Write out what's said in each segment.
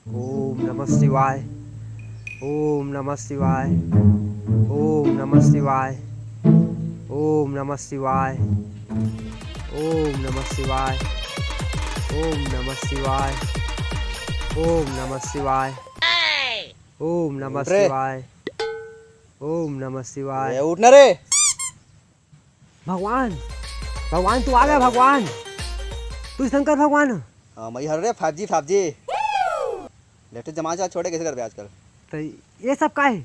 ओम नमः शिवाय। ओम नमः शिवाय। ओम नमः शिवाय। ओम नमः शिवाय। ओम नमः शिवाय। ओम नमः शिवाय। ओम नमः शिवाय। ओम नमः उठ रे। शिवाय। ओम नमः शिवाय। उठना रे। भगवान, भगवान तू आ गया। भगवान तू शंकर भगवान। हाँ मैं हर रे 5G लेटेस्ट जमाना छोड़े कैसे कर रहे आजकल। तो ये सब का है?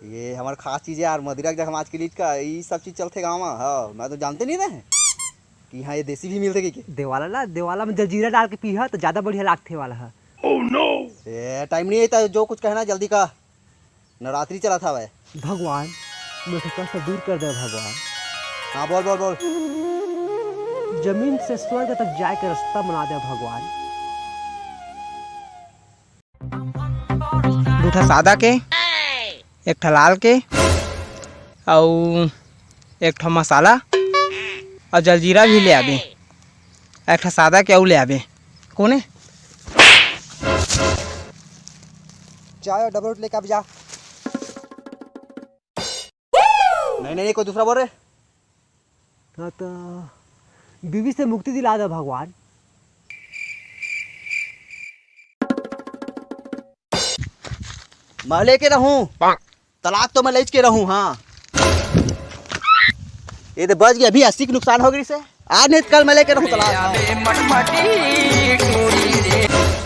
ये हमारा खास चीज है यार, मदिरा के समाज के लिए का ये सब चीज चलते गाँव में। हाँ मैं तो जानते नहीं रहे कि यहाँ ये देसी भी मिलते कि देवाला ला, देवाला में जलजीरा डाल के पीहा तो ज्यादा बढ़िया लागते वाला है। Oh no. ये टाइम नहीं है जो कुछ कहना जल्दी का, नवरात्रि चला था वह। भगवान मेरे कष्ट दूर कर दे भगवान। हाँ बोल बोल बोल। जमीन से स्वर्ग तक जाए के रास्ता बना दे भगवान। दूठा सादा के, एक ठा लाल के, और एक ठा मसाला और जलजीरा भी ले आबे। एक ठा सादा के और ले आबे। कोने चाय और डबल रोटी लेके आप जा। नहीं नहीं कोई दूसरा बोल रहे। हाँ तो बीवी से मुक्ति दिला दे भगवान। मैं लेके रहूं तलाक तो मैं ले के रहूं। हाँ ये तो बच गया, अभी 80 की नुकसान हो गई से। आज नहीं कल मैं लेके रहूं तलाक।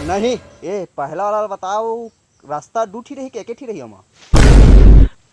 नहीं ये पहला वाला बताओ, रास्ता दूठी रही कि एक ही रही हम।